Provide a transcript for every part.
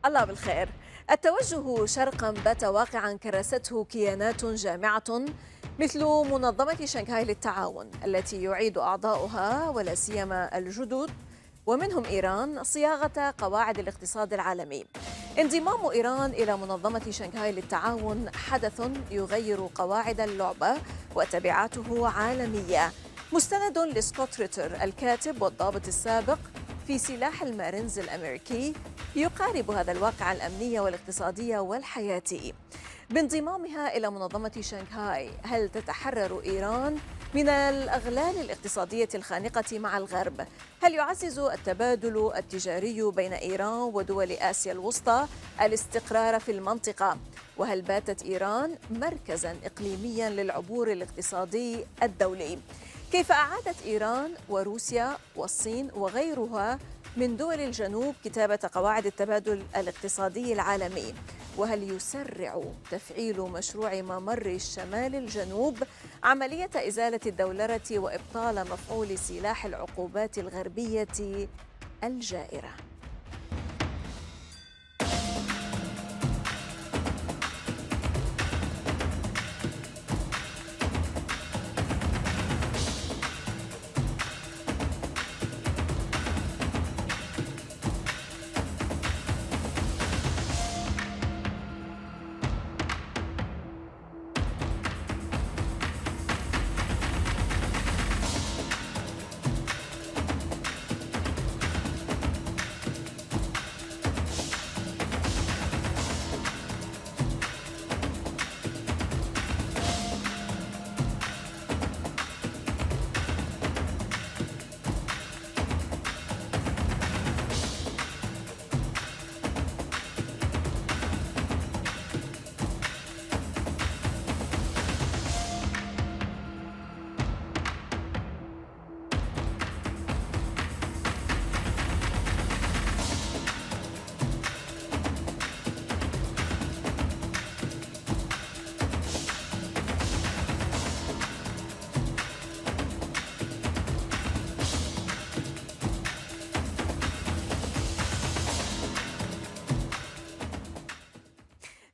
الله بالخير. التوجه شرقا بات واقعا كرسته كيانات جامعة مثل منظمة شنغهاي للتعاون التي يعيد أعضاؤها ولا سيما الجدد ومنهم إيران صياغة قواعد الاقتصاد العالمي. انضمام إيران إلى منظمة شنغهاي للتعاون حدث يغير قواعد اللعبة وتبعاته عالمية، مستند لسكوت ريتر الكاتب والضابط السابق في سلاح المارينز الأمريكي يقارب هذا الواقع الأمني والاقتصادي والحياتي. بانضمامها إلى منظمة شنغهاي هل تتحرر إيران من الأغلال الاقتصادية الخانقة مع الغرب؟ هل يعزز التبادل التجاري بين إيران ودول آسيا الوسطى الاستقرار في المنطقة؟ وهل باتت إيران مركزاً إقليمياً للعبور الاقتصادي الدولي؟ كيف أعادت إيران وروسيا والصين وغيرها من دول الجنوب كتابة قواعد التبادل الاقتصادي العالمي؟ وهل يسرع تفعيل مشروع ممر الشمال الجنوب عملية إزالة الدولرة وإبطال مفعول سلاح العقوبات الغربية الجائرة؟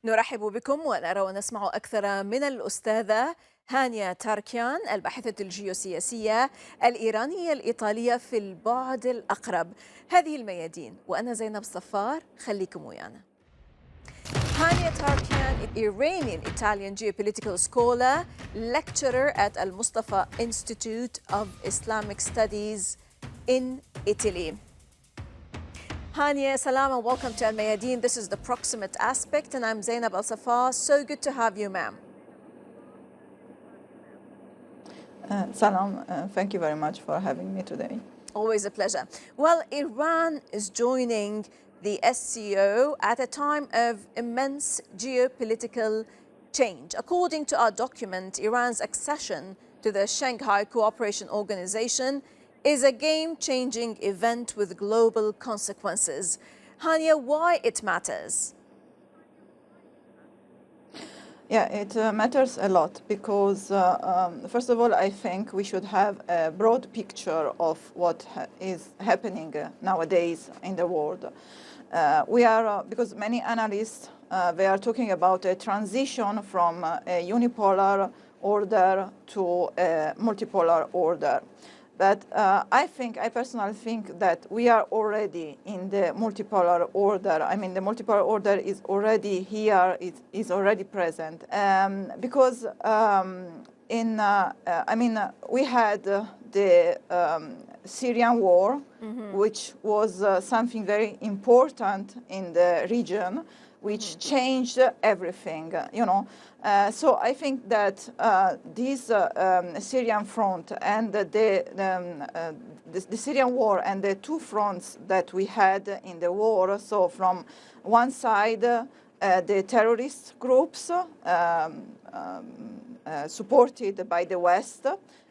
نرحب بكم ونرى ونسمع أكثر من الأستاذة هانية تاركيان الباحثة الجيوسياسية الإيرانية الإيطالية في البعد الأقرب. هذه الميادين وأنا زينب صفار، خليكم ويانا. Hanieh Tarkian, Iranian Italian Geopolitical Scholar, lecturer at Al Mustafa Institute of Islamic Studies in Italy. Hanieh, salam and welcome to Al Mayadeen. This is the Proximate Aspect and I'm Zainab Al Safa. So good to have you, ma'am. Salam, thank you very much for having me today. Always a pleasure. Well, Iran is joining the SCO at a time of immense geopolitical change. According to our document, Iran's accession to the Shanghai Cooperation Organization is a game-changing event with global consequences. Hanieh, why it matters? Yeah, it matters a lot because, first of all, I think we should have a broad picture of what is happening nowadays in the world. Because many analysts, they are talking about a transition from a unipolar order to a multipolar order. But I personally think that we are already in the multipolar order. I mean, the multipolar order is already here, it is already present. Because we had the Syrian war, which was something very important in the region, which changed everything, you know. So I think that this Syrian front and the Syrian war and the two fronts that we had in the war, so from one side, the terrorist groups supported by the West,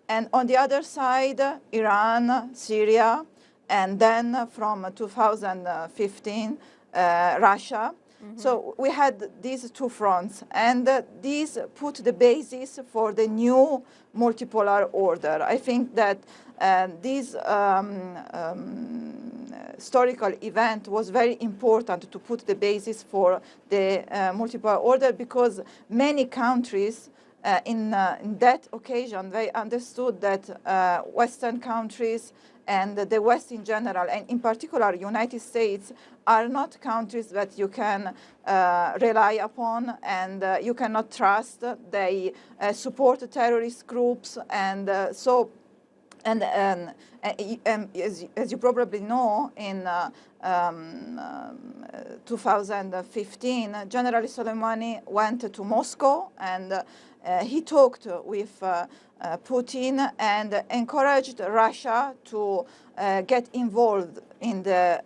and on the other side, Iran, Syria, and then from 2015, Russia. So we had these two fronts, and these put the basis for the new multipolar order. I think that this historical event was very important to put the basis for the multipolar order, because many countries in that occasion, they understood that Western countries and the West in general, and in particular United States, are not countries that you can rely upon and you cannot trust. They support terrorist groups, and as you probably know, in 2015, General Soleimani went to Moscow, and he talked with Putin and encouraged Russia to get involved in the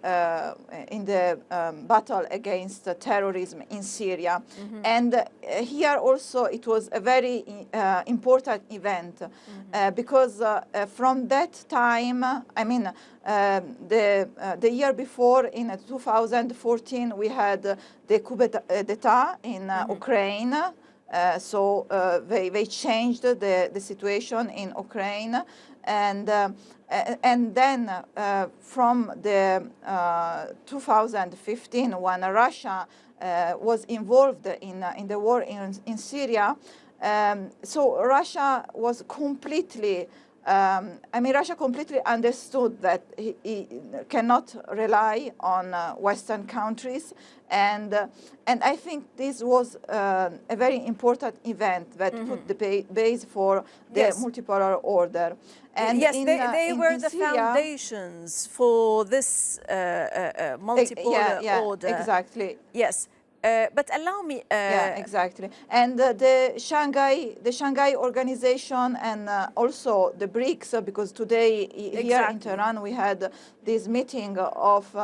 battle against terrorism in Syria. Mm-hmm. And here also it was a very important event, because from that time, I mean, the year before, in 2014, we had the coup d'etat in Ukraine. So they changed the situation in Ukraine, and then from the 2015, when Russia was involved in the war in Syria, so Russia was completely. Russia completely understood that he cannot rely on Western countries, and I think this was a very important event that put the base for the multipolar order. And yes, they were the Syria, foundations for this multipolar order. Exactly. Yes. But allow me. Yeah, exactly. And the Shanghai Organization, and also the BRICS, because today here in Tehran we had this meeting of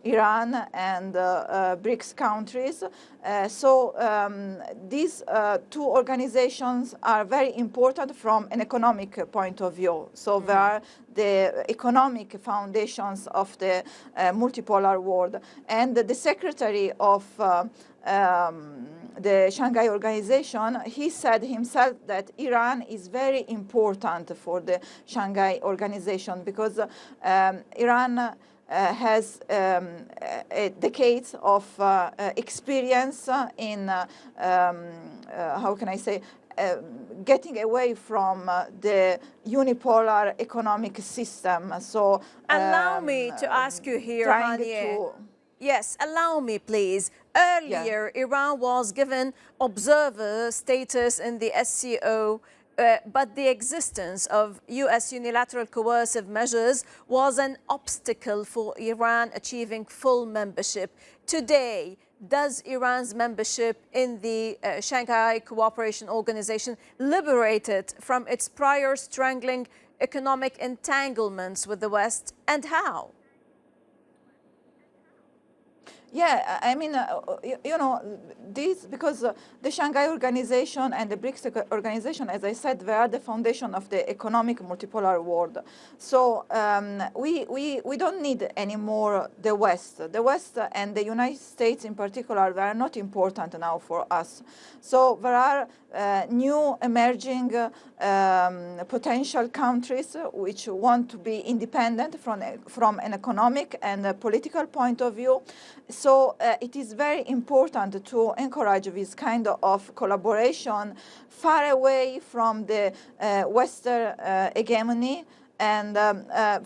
Iran and BRICS countries. So these two organizations are very important from an economic point of view. So they are the economic foundations of the multipolar world. And the secretary of the Shanghai Organization, he said himself that Iran is very important for the Shanghai Organization, because Iran has decades of experience in, how can I say, getting away from the unipolar economic system. So allow me to ask you here, Hanieh. Yes, allow me, please. Earlier, Iran was given observer status in the SCO, but the existence of U.S. unilateral coercive measures was an obstacle for Iran achieving full membership. Today, does Iran's membership in the Shanghai Cooperation Organization liberate it from its prior strangling economic entanglements with the West, and how? Yeah, I mean, this, because the Shanghai Organization and the BRICS Organization, as I said, they are the foundation of the economic multipolar world. So we don't need anymore the West. The West and the United States in particular, they are not important now for us. So there are new emerging potential countries which want to be independent from an economic and a political point of view. So it is very important to encourage this kind of collaboration far away from the Western hegemony. And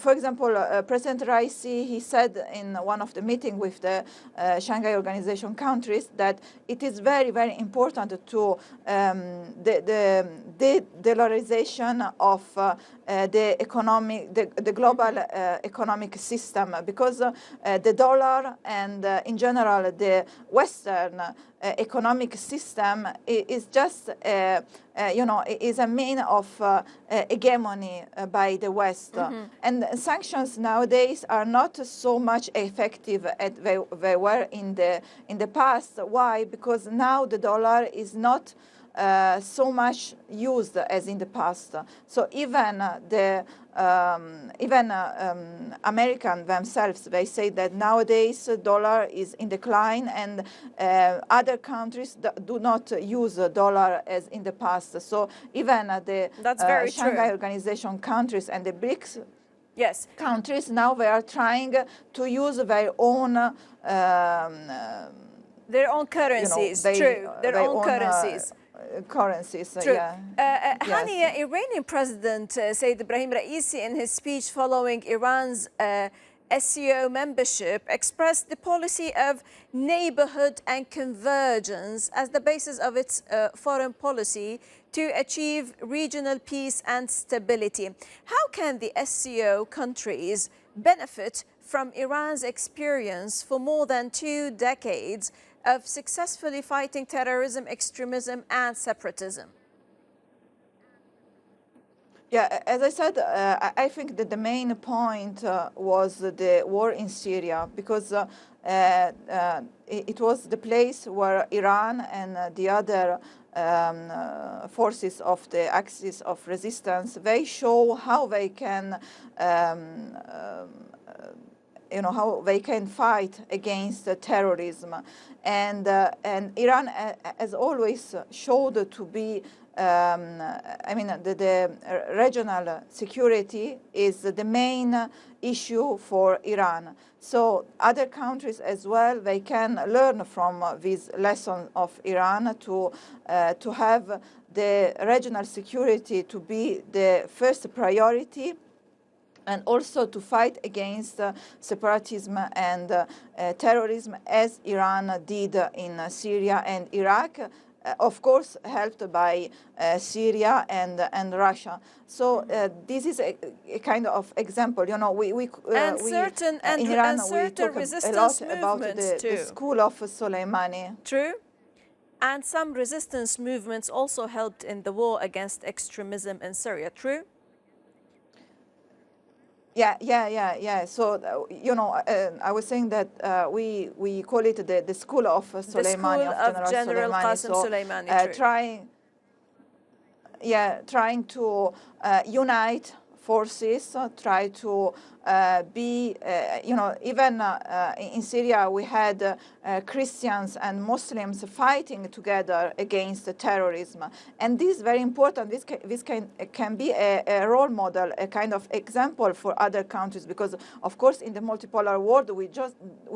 for example, President Raisi, he said in one of the meetings with the Shanghai Organization countries that it is very, very important to the de-dollarization of the global economic system, because the dollar and in general the Western economic system is just is a mean of hegemony by the West. And sanctions nowadays are not so much effective as they were in the past. Why? Because now the dollar is not so much used as in the past. So even American themselves, they say that nowadays dollar is in decline, and other countries do not use the dollar as in the past. So even the Shanghai Organization countries and the BRICS countries, now they are trying to use their own currencies. Their own currencies. True. Hanieh, Iranian President Said Ibrahim Raisi, in his speech following Iran's SCO membership, expressed the policy of neighborhood and convergence as the basis of its foreign policy to achieve regional peace and stability. How can the SCO countries benefit from Iran's experience for more than 2 decades of successfully fighting terrorism, extremism, and separatism? Yeah, as I said, I think that the main point was the war in Syria, because it was the place where Iran and the other forces of the axis of resistance, they show how they can how they can fight against terrorism, and Iran has always showed to be the regional security is the main issue for Iran. So other countries as well, they can learn from this lesson of Iran to have the regional security to be the first priority, and also to fight against separatism and terrorism, as Iran did in Syria and Iraq, of course helped by Syria and Russia. So this is a kind of example. You know, in Iran we talk a lot about the school of Soleimani. True. And some resistance movements also helped in the war against extremism in Syria. True? Yeah. So, I was saying that we call it the school of Soleimani, of General Qasem Soleimani. Trying to unite forces, try to be, even in Syria we had Christians and Muslims fighting together against terrorism. And this is very important. This can be a role model, a kind of example for other countries, because of course in the multipolar world we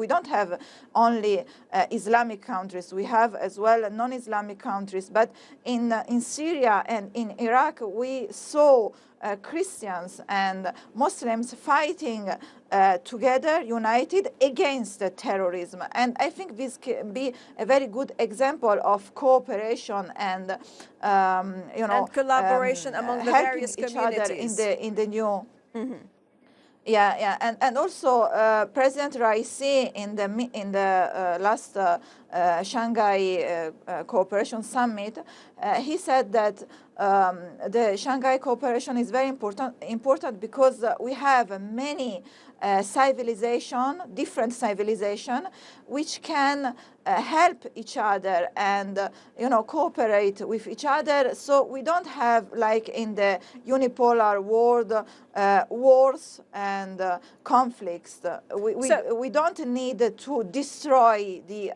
don't have only Islamic countries, we have as well non-Islamic countries. But in Syria and in Iraq we saw Christians and Muslims fighting together, united against terrorism. And I think this can be a very good example of cooperation and and collaboration among the various communities in the new. Mm-hmm. Yeah, and also President Raisi in the last Shanghai Cooperation Summit, he said that the Shanghai Cooperation is very important because we have many different civilization, which can help each other and cooperate with each other. So we don't have, like in the unipolar world, wars and conflicts. We don't need to destroy the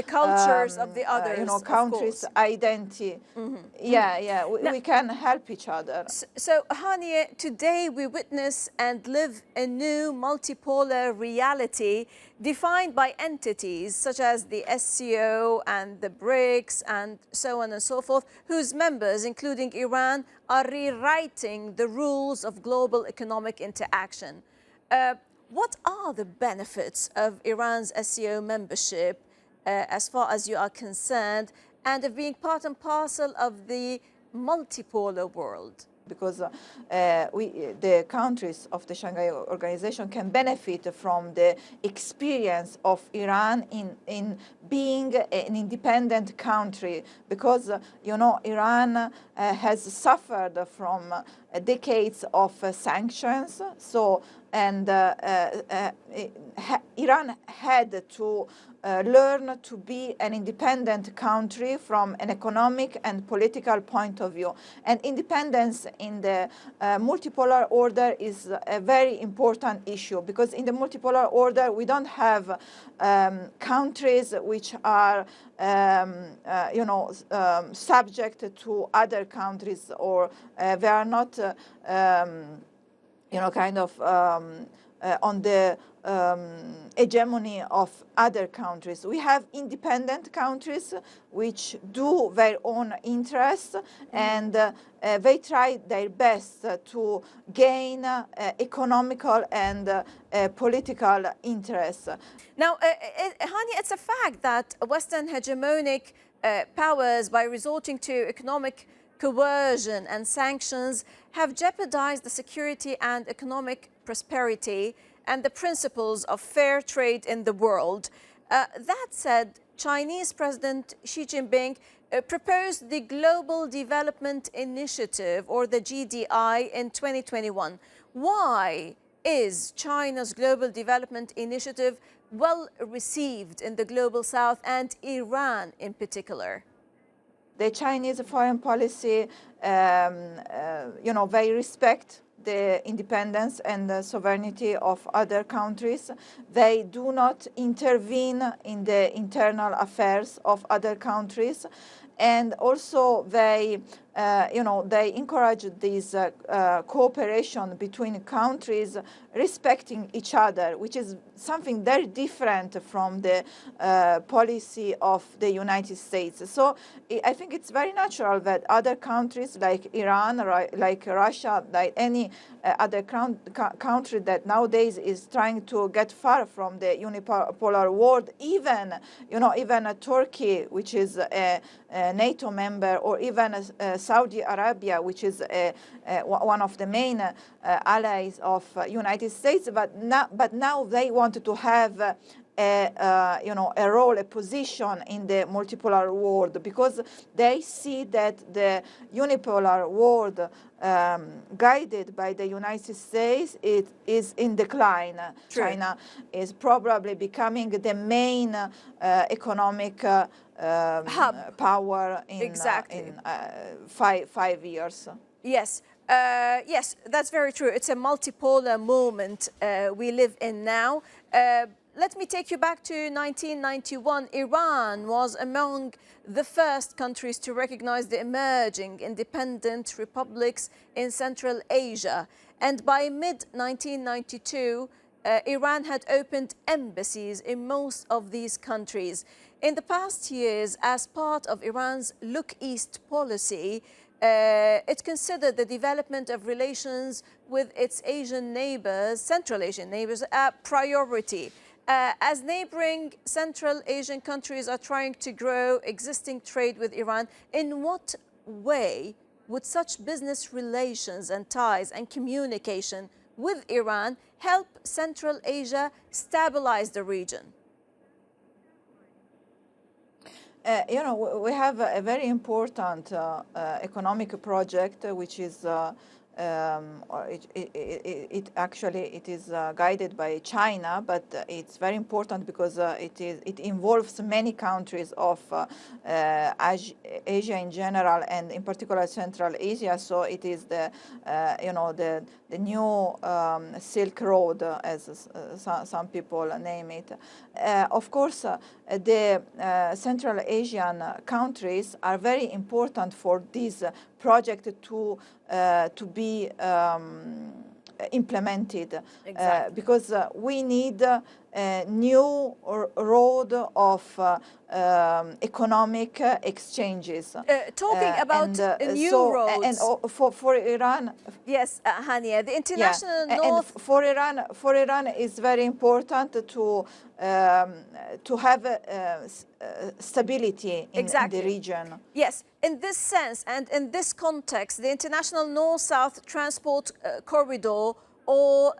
cultures of the others, countries' identity. Mm-hmm. We can help each other. So Hanieh, today we witness and live a new multipolar reality defined by entities such as the SCO and the BRICS and so on and so forth, whose members, including Iran, are rewriting the rules of global economic interaction. What are the benefits of Iran's SCO membership as far as you are concerned, and of being part and parcel of the multipolar world? Because the countries of the Shanghai Organization can benefit from the experience of Iran in being an independent country, because Iran has suffered from decades of sanctions. So Iran Iran had to learn to be an independent country from an economic and political point of view. And independence in the multipolar order is a very important issue, because in the multipolar order we don't have countries which are subject to other countries, or they are not on the hegemony of other countries. We have independent countries which do their own interests, and they try their best to gain economical and political interests. Now, Hanieh, it's a fact that Western hegemonic powers, by resorting to economic coercion and sanctions, have jeopardized the security and economic prosperity and the principles of fair trade in the world. That said, Chinese President Xi Jinping proposed the Global Development Initiative, or the GDI, in 2021. Why is China's Global Development Initiative well received in the Global South and Iran in particular? The Chinese foreign policy, they respect the independence and the sovereignty of other countries. They do not intervene in the internal affairs of other countries. And also they encourage this cooperation between countries respecting each other, which is something very different from the policy of the United States. So I think it's very natural that other countries like Iran, like Russia, like any other country that nowadays is trying to get far from the unipolar world, even Turkey, which is a NATO member, or even Saudi Arabia, which is one of the main allies of United States, but now they want to have a role, a position in the multipolar world, because they see that the unipolar world guided by the United States, it is in decline. True. China is probably becoming the main economic power in, exactly. in 5 years. Yes. Yes, that's very true. It's a multipolar moment we live in now. Let me take you back to 1991. Iran was among the first countries to recognize the emerging independent republics in Central Asia. And by mid-1992, Iran had opened embassies in most of these countries. In the past years, as part of Iran's Look East policy, it considered the development of relations with its Asian neighbors, Central Asian neighbors, a priority. As neighboring Central Asian countries are trying to grow existing trade with Iran, in what way would such business relations and ties and communication with Iran help Central Asia stabilize the region? We have a very important economic project, which is it is guided by China, but it's very important because it involves many countries of Asia in general, and in particular Central Asia. So it is the new Silk Road, as some people name it. Of course, the Central Asian countries are very important for this project to be implemented. Exactly. Because we need a new road of economic exchanges. Talking about new roads. And for Iran. Yes, Hanieh, the international north. And for Iran, it's very important to have stability in the region. Yes, in this sense and in this context, the International North-South Transport Corridor, or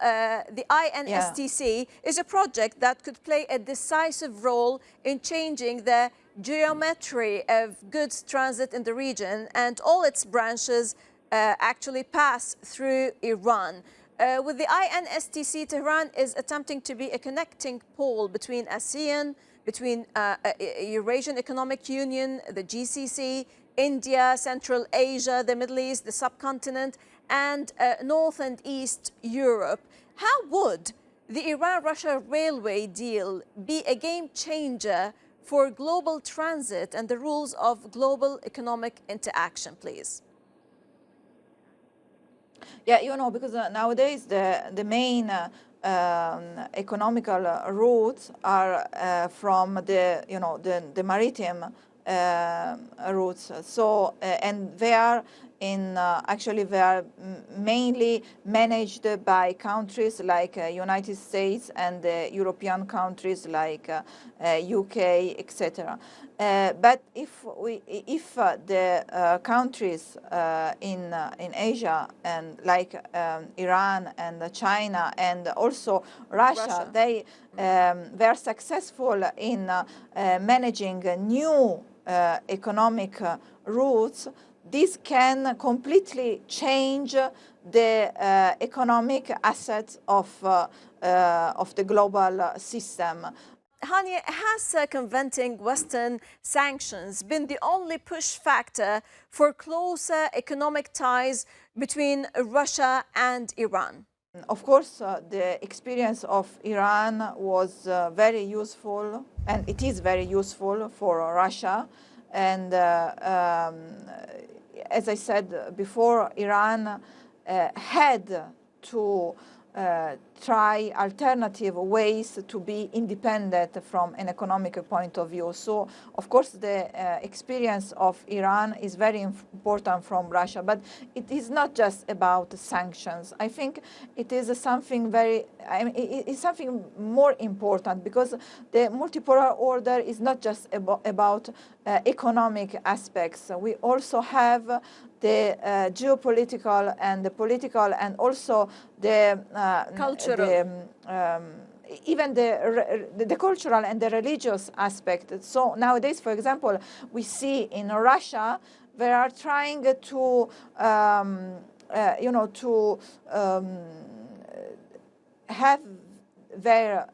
the INSTC, is a project that could play a decisive role in changing the geometry of goods transit in the region, and all its branches actually pass through Iran. With the INSTC, Tehran is attempting to be a connecting pole between ASEAN, between Eurasian Economic Union, the GCC, India, Central Asia, the Middle East, the subcontinent, and North and East Europe. How would the Iran-Russia railway deal be a game changer for global transit and the rules of global economic interaction, please? Yeah, you know, because nowadays the main economical routes are from the maritime routes. So and they are actually they are mainly managed by countries like United States and European countries like UK, etc. But if the countries in Asia and like Iran and China and also Russia. They are successful in managing new economic routes, this can completely change the economic assets of the global system. Hanieh, has circumventing Western sanctions been the only push factor for closer economic ties between Russia and Iran? Of course, the experience of Iran was very useful, and it is very useful for Russia. And as I said before, Iran had to try alternative ways to be independent from an economic point of view. So, of course, the experience of Iran is very important from Russia, but it is not just about sanctions. I think it is something it's something more important, because the multipolar order is not just about economic aspects. We also have the geopolitical and the political, and also the cultural, even the cultural and the religious aspect. So nowadays, for example, we see in Russia they are trying to have their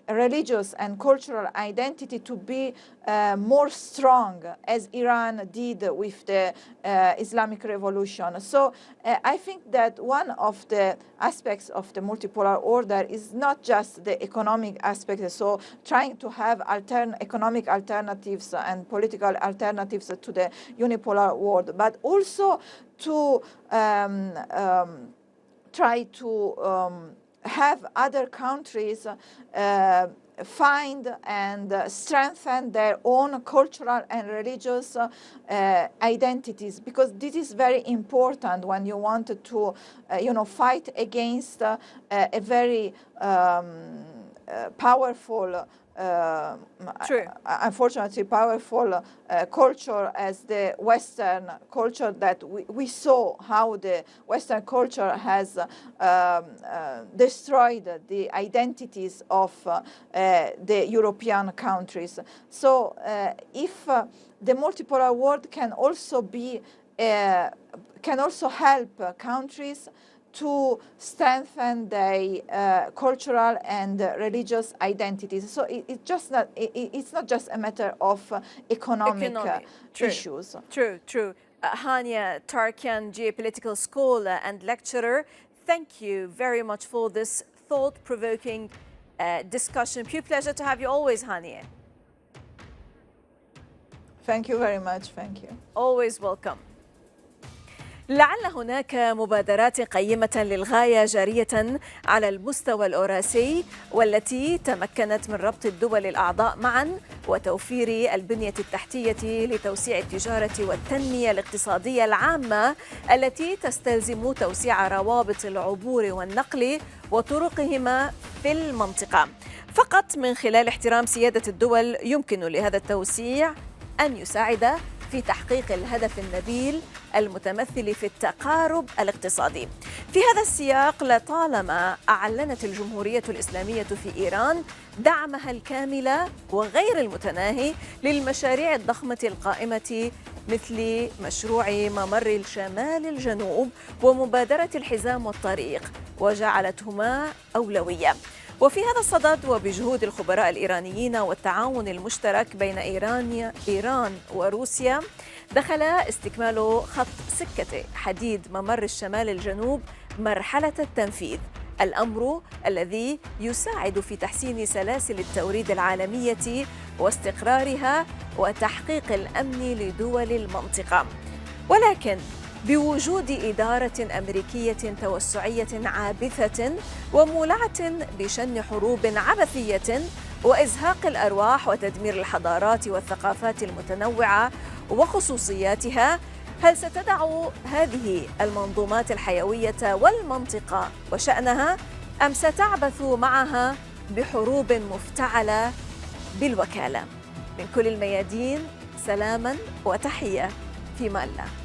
religious and cultural identity to be more strong, as Iran did with the Islamic Revolution. So I think that one of the aspects of the multipolar order is not just the economic aspect, so trying to have economic alternatives and political alternatives to the unipolar world, but also to try to have other countries find and strengthen their own cultural and religious identities, because this is very important when you want to fight against a very powerful unfortunately powerful culture as the Western culture, that we saw how the Western culture has destroyed the identities of the European countries. So if the multipolar world can also help countries to strengthen their cultural and religious identities. So it's not just a matter of economic issues. True. Hanieh Tarkian, geopolitical scholar and lecturer, thank you very much for this thought-provoking discussion. Pure pleasure to have you always, Hanieh. Thank you very much. Thank you. Always welcome. لعل هناك مبادرات قيمة للغاية جارية على المستوى الأوراسي، والتي تمكنت من ربط الدول الأعضاء معا وتوفير البنية التحتية لتوسيع التجارة والتنمية الاقتصادية العامة، التي تستلزم توسيع روابط العبور والنقل وطرقهما في المنطقة. فقط من خلال احترام سيادة الدول يمكن لهذا التوسيع أن يساعد في تحقيق الهدف النبيل المتمثل في التقارب الاقتصادي. في هذا السياق لطالما أعلنت الجمهورية الإسلامية في إيران دعمها الكامل وغير المتناهي للمشاريع الضخمة القائمة مثل مشروع ممر الشمال الجنوب ومبادرة الحزام والطريق، وجعلتهما أولوية. وفي هذا الصدد وبجهود الخبراء الإيرانيين والتعاون المشترك بين إيران وروسيا، دخل استكمال خط سكة حديد ممر الشمال الجنوب مرحلة التنفيذ، الأمر الذي يساعد في تحسين سلاسل التوريد العالمية واستقرارها وتحقيق الأمن لدول المنطقة. ولكن بوجود إدارة أمريكية توسعية عابثة ومولعة بشن حروب عبثية وإزهاق الأرواح وتدمير الحضارات والثقافات المتنوعة وخصوصياتها، هل ستدع هذه المنظومات الحيوية والمنطقة وشأنها أم ستعبث معها بحروب مفتعلة بالوكالة؟ من كل الميادين، سلاما وتحية، في أمان الله.